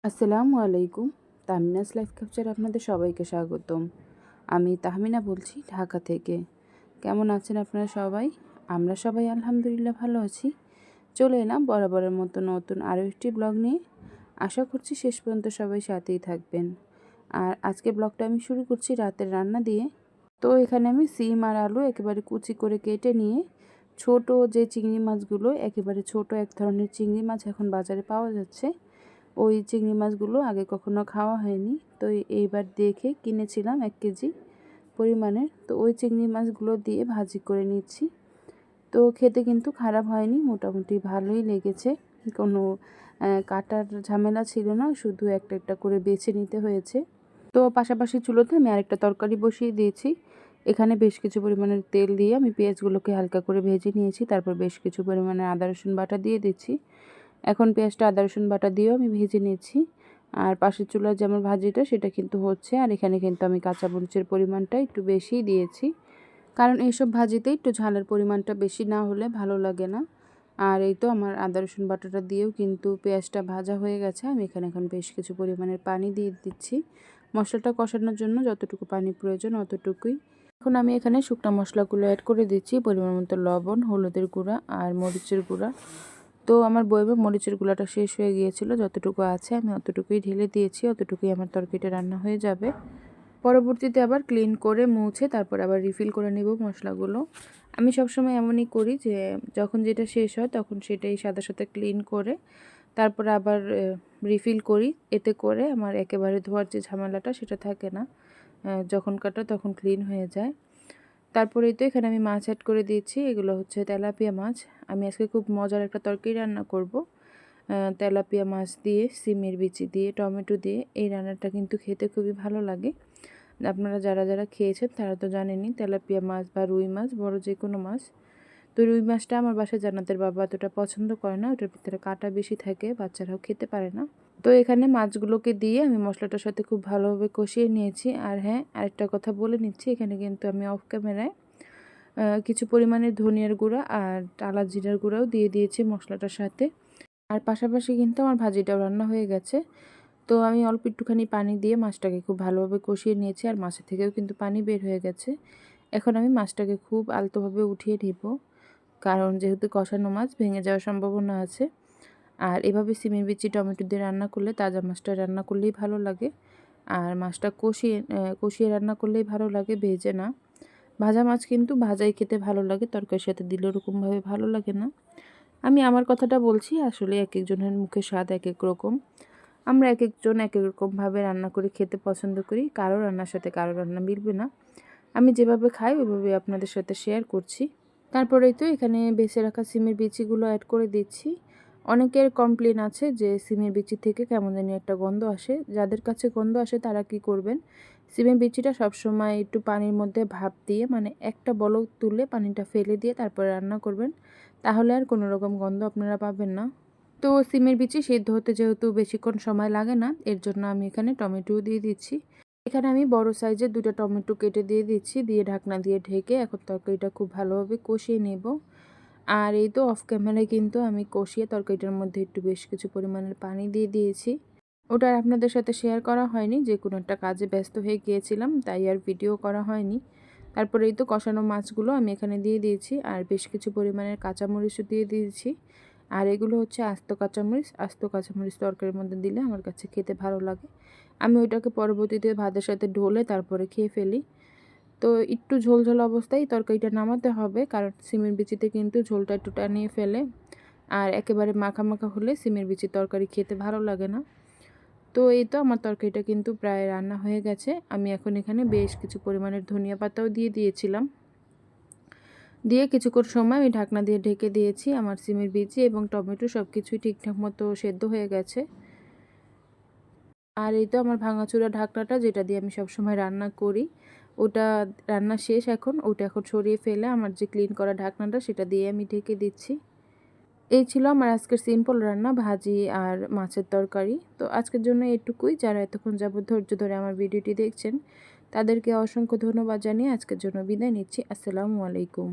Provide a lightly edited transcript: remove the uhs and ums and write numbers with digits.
আসসালামু আলাইকুম। তাহমিনাস লাইফ ক্যাপচারে আপনাদের সবাইকে স্বাগতম। আমি তাহমিনা বলছি ঢাকা থেকে। কেমন আছেন আপনারা সবাই? আমরা সবাই আলহামদুলিল্লাহ ভালো আছি। চলে এলাম বরাবরের মতো নতুন আরও একটি ব্লগ নিয়ে। আশা করছি শেষ পর্যন্ত সবাই সাথেই থাকবেন। আর আজকে ব্লগটা আমি শুরু করছি রাতের রান্না দিয়ে। তো এখানে আমি সিম আর আলু একেবারে কুচি করে কেটে নিয়ে ছোট যে চিংড়ি মাছগুলো, একেবারে ছোট এক ধরনের চিংড়ি মাছ এখন বাজারে পাওয়া যাচ্ছে, ওই চিংড়ি মাছগুলো আগে কখনো খাওয়া হয়নি। তো এইবার দেখে কিনেছিলাম 1 কেজি পরিমাণের। তো ওই চিংড়ি মাছগুলো দিয়ে ভাজি করে নিচ্ছি। তো খেতে কিন্তু খারাপ হয়নি, মোটামুটি ভালোই লেগেছে। কোনো কাটার ঝামেলা ছিল না, শুধু একটা একটা করে বেছে নিতে হয়েছে। তো পাশাপাশি চুলোতে আমি আরেকটা তরকারি বসিয়ে দিয়েছি। এখানে বেশ কিছু পরিমাণের তেল দিয়ে আমি পেঁয়াজগুলোকে হালকা করে ভেজে নিয়েছি। তারপর বেশ কিছু পরিমাণে আদা রসুন বাটা দিয়ে দিচ্ছি। এখন পেঁয়াজটা আদা রসুন বাটা দিয়েও আমি ভেজে নিয়েছি। আর পাশের চুলার যে আমার ভাজিটা সেটা কিন্তু হচ্ছে। আর এখানে কিন্তু আমি কাঁচামরিচের পরিমাণটা একটু বেশিই দিয়েছি, কারণ এইসব ভাজিতে একটু ঝালের পরিমাণটা বেশি না হলে ভালো লাগে না। আর এই তো আমার আদা রসুন বাটাটা দিয়েও কিন্তু পেঁয়াজটা ভাজা হয়ে গেছে। আমি এখানে এখন বেশ কিছু পরিমাণের পানি দিয়ে দিচ্ছি মশলাটা কষানোর জন্য। যতটুকু পানি প্রয়োজন অতটুকুই। এখন আমি এখানে শুকনো মশলাগুলো অ্যাড করে দিচ্ছি, পরিমাণ মতো লবণ, হলুদের গুঁড়া আর মরিচের গুঁড়া। তো আমার বয়মে মরিচের গুঁড়াটা শেষ হয়ে গিয়েছিল, যতটুকু আছে আমি অতটুকুই ঢেলে দিয়েছি। অতটুকুই আমার তরকারিটা রান্না হয়ে যাবে। পরবর্তীতে আবার ক্লিন করে মুছে তারপর আবার রিফিল করে নেব মশলাগুলো। আমি সবসময় এমনই করি যে যখন যেটা শেষ হয় তখন সেটাই সাথে সাথে ক্লিন করে তারপর আবার রিফিল করি। এতে করে আমার একেবারে ধোয়ার যে ঝামেলাটা সেটা থাকে না, যখন কাটা তখন ক্লিন হয়ে যায়। তারপরেই তো এখানে আমি মাছ অ্যাড করে দিয়েছি। এগুলো হচ্ছে তেলাপিয়া মাছ। আমি আজকে খুব মজার একটা তরকারি রান্না করব তেলাপিয়া মাছ দিয়ে, সিমের বিচি দিয়ে, টমেটো দিয়ে। এই রান্নাটা কিন্তু খেতে খুবই ভালো লাগে। আপনারা যারা যারা খেয়েছেন তারা তো জানেনই, তেলাপিয়া মাছ বা রুই মাছ, বড় যে কোনো মাছ। তো রুই মাছটা আমার বাসায় জান্নাতের বাবা অতটা পছন্দ করে না, ওটার ভিতরে কাঁটা বেশি থাকে, বাচ্চারাও খেতে পারে না। তো এখানে মাছগুলোকে দিয়ে আমি মশলাটার সাথে খুব ভালোভাবে কষিয়ে নিয়েছি। আর হ্যাঁ, আরেকটা কথা বলে নিচ্ছি, এখানে কিন্তু আমি অফ ক্যামেরায় কিছু পরিমাণে ধনিয়ার গুঁড়া আর টালা জিরার গুঁড়াও দিয়ে দিয়েছি মশলাটার সাথে। আর পাশাপাশি কিন্তু আমার ভাজিটাও রান্না হয়ে গেছে। তো আমি অল্প একটুখানি পানি দিয়ে মাছটাকে খুব ভালোভাবে কষিয়ে নিয়েছি, আর মাছের থেকেও কিন্তু পানি বের হয়ে গেছে। এখন আমি মাছটাকে খুব আলতোভাবে উঠিয়ে নিব, কারণ যেহেতু কষানো মাছ ভেঙে যাওয়ার সম্ভাবনা আছে। আর এভাবে সিমের বিচি টমেটো দিয়ে রান্না করলে, তাজা মাছটা রান্না করলেই ভালো লাগে। আর মাছটা কষিয়ে কষিয়ে রান্না করলেই ভালো লাগে, ভেজে না। ভাজা মাছ কিন্তু ভাজাই খেতে ভালো লাগে, তরকারির সাথে দিলে ওরকমভাবে ভালো লাগে না। আমি আমার কথাটা বলছি, আসলে এক একজনের মুখে স্বাদ এক এক রকম। আমরা এক একজন এক এক রকমভাবে রান্না করে খেতে পছন্দ করি, কারো রান্নার সাথে কারো রান্না মিলবে না। আমি যেভাবে খাই ওইভাবে আপনাদের সাথে শেয়ার করছি। তারপরেই তো এখানে বেছে রাখা সিমের বিচিগুলো অ্যাড করে দিচ্ছি। অনেকের কমপ্লেন আছে যে সিমের বিচি থেকে কেমন জানি একটা গন্ধ আসে। যাদের কাছে গন্ধ আসে তারা কি করবেন, সিমের বিচিটা সবসময় একটু পানির মধ্যে ভাপ দিয়ে, মানে একটা বলক তুলে পানিটা ফেলে দিয়ে তারপরে রান্না করবেন, তাহলে আর কোনো রকম গন্ধ আপনারা পাবেন না। তো সিমের বিচি সেদ্ধ হতে যেহেতু বেশিক্ষণ সময় লাগে না, এর জন্য আমি এখানে টমেটো দিয়ে দিচ্ছি। এখানে আমি বড় সাইজের 2টা টমেটো কেটে দিয়ে দিচ্ছি, দিয়ে ঢাকনা দিয়ে ঢেকে এখন তরকারিটা খুব ভালোভাবে কষিয়ে নেব। আর এই তো অফ ক্যামেরায় কিন্তু আমি কষিয়ে তরকারিটার মধ্যে একটু বেশ কিছু পরিমাণের পানি দিয়ে দিয়েছি। ওটা আর আপনাদের সাথে শেয়ার করা হয়নি, যে কোনো একটা কাজে ব্যস্ত হয়ে গিয়েছিলাম, তাই আর ভিডিও করা হয়নি। তারপরে এই তো কষানো মাছগুলো আমি এখানে দিয়ে দিয়েছি, আর বেশ কিছু পরিমাণের কাঁচামরিচও দিয়ে দিয়েছি। আর এগুলো হচ্ছে আস্ত কাঁচামরিচ। আস্ত কাঁচামরিচ তরকারির মধ্যে দিলে আমার কাছে খেতে ভালো লাগে। আমি ওইটাকে পরবর্তীতে ভাতের সাথে ঢলে তারপরে খেয়ে ফেলি। তো একটু ঝোল ঝোল অবস্থায় তরকারিটা নামাতে হবে, কারণ সিমের বিচিতে কিন্তু ঝোলটা একটু টানিয়ে ফেলে। আর একেবারে মাখা মাখা হলে সিমের বিচির তরকারি খেতে ভালো লাগে না। তো এই তো আমার তরকারিটা কিন্তু প্রায় রান্না হয়ে গেছে। আমি এখন এখানে বেশ কিছু পরিমাণের ধনিয়া পাতাও দিয়ে দিয়েছিলাম। দিয়ে কিছুক্ষণ সময় আমি ঢাকনা দিয়ে ঢেকে দিয়েছি। আমার সিমের বিচি এবং টমেটো সব কিছুই ঠিকঠাক মতো সেদ্ধ হয়ে গেছে। আর এই তো আমার ভাঙাচোরা ঢাকনাটা, যেটা দিয়ে আমি সবসময় রান্না করি, ওটা রান্না শেষ। এখন ওটা সরিয়ে ফেলে আমার যে ক্লিন করা ঢাকনাটা সেটা দিয়ে আমি ঢেকে দিচ্ছি। এই ছিল আমার আজকের সিম্পল রান্না, ভাজি আর মাছের তরকারি। তো আজকের জন্য এটুকুই। যারা এতক্ষণ যাবত ধৈর্য ধরে আমার ভিডিওটি দেখছেন তাদেরকে অসংখ্য ধন্যবাদ জানিয়ে আজকের জন্য বিদায় নিচ্ছি। আসসালামু আলাইকুম।